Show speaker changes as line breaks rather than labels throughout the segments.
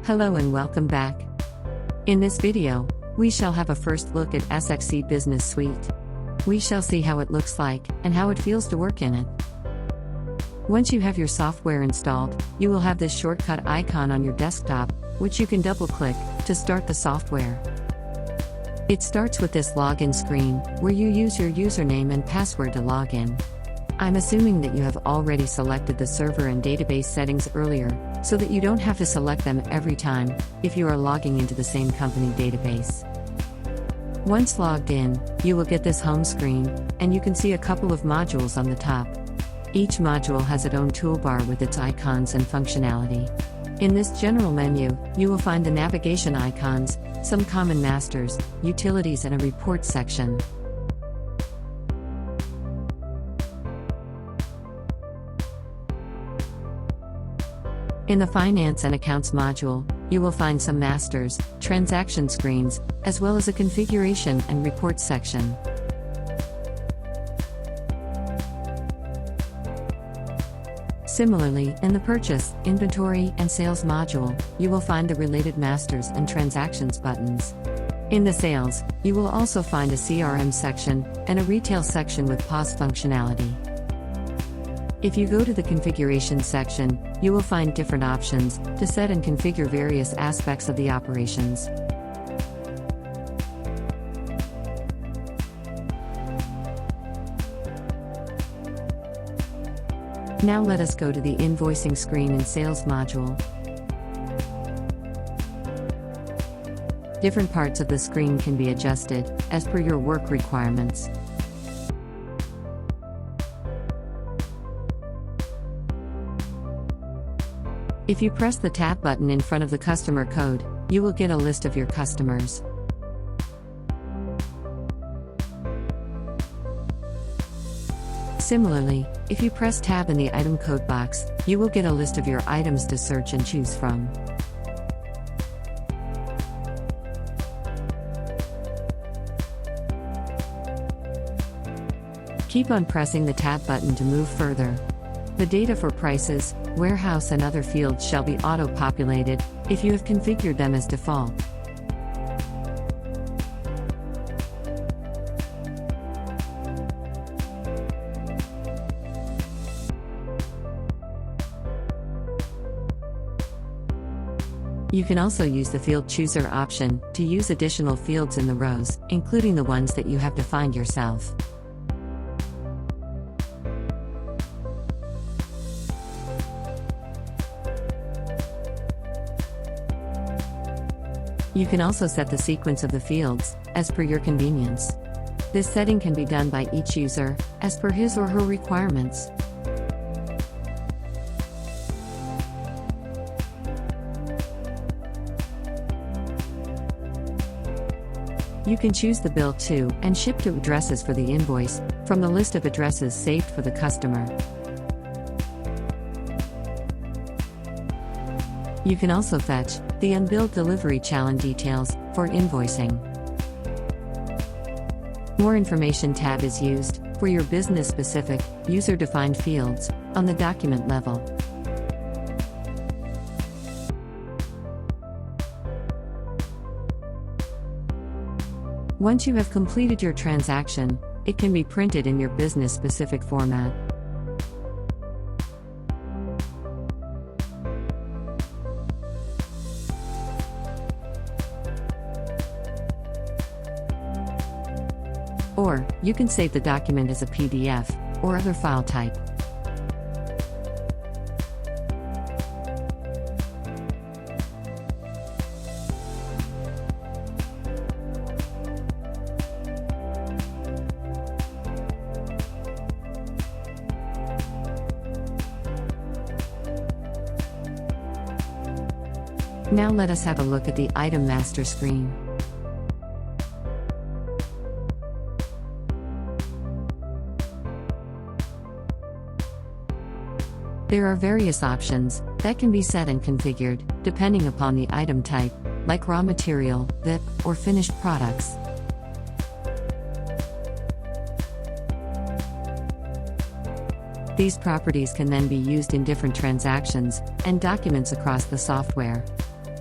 Hello and welcome back. In this video, we shall have a first look at SXC Business Suite. We shall see how it looks like and how it feels to work in it. Once you have your software installed, you will have this shortcut icon on your desktop, which you can double-click to start the software. It starts with this login screen, where you use your username and password to log in. I'm assuming that you have already selected the server and database settings earlier, so that you don't have to select them every time if you are logging into the same company database. Once logged in, you will get this home screen, and you can see a couple of modules on the top. Each module has its own toolbar with its icons and functionality. In this general menu, you will find the navigation icons, some common masters, utilities, and a report section. In the Finance and Accounts module, you will find some masters, transaction screens, as well as a configuration and report section. Similarly, in the Purchase, Inventory, and Sales module, you will find the related masters and transactions buttons. In the Sales, you will also find a CRM section and a Retail section with POS functionality. If you go to the Configuration section, you will find different options to set and configure various aspects of the operations. Now let us go to the Invoicing screen in Sales module. Different parts of the screen can be adjusted as per your work requirements. If you press the Tab button in front of the customer code, you will get a list of your customers. Similarly, if you press Tab in the item code box, you will get a list of your items to search and choose from. Keep on pressing the Tab button to move further. The data for prices, warehouse, and other fields shall be auto-populated if you have configured them as default. You can also use the Field Chooser option to use additional fields in the rows, including the ones that you have defined yourself. You can also set the sequence of the fields, as per your convenience. This setting can be done by each user, as per his or her requirements. You can choose the bill to and ship to addresses for the invoice from the list of addresses saved for the customer. You can also fetch the unbilled delivery challenge details for invoicing. More Information tab is used for your business-specific, user-defined fields on the document level. Once you have completed your transaction, it can be printed in your business-specific format. Or, you can save the document as a PDF or other file type. Now let us have a look at the Item Master screen. There are various options that can be set and configured, depending upon the item type, like raw material, VIP, or finished products. These properties can then be used in different transactions and documents across the software.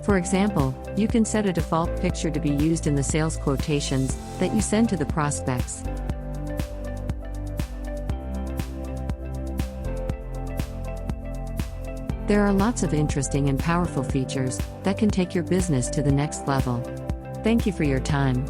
For example, you can set a default picture to be used in the sales quotations that you send to the prospects. There are lots of interesting and powerful features that can take your business to the next level. Thank you for your time.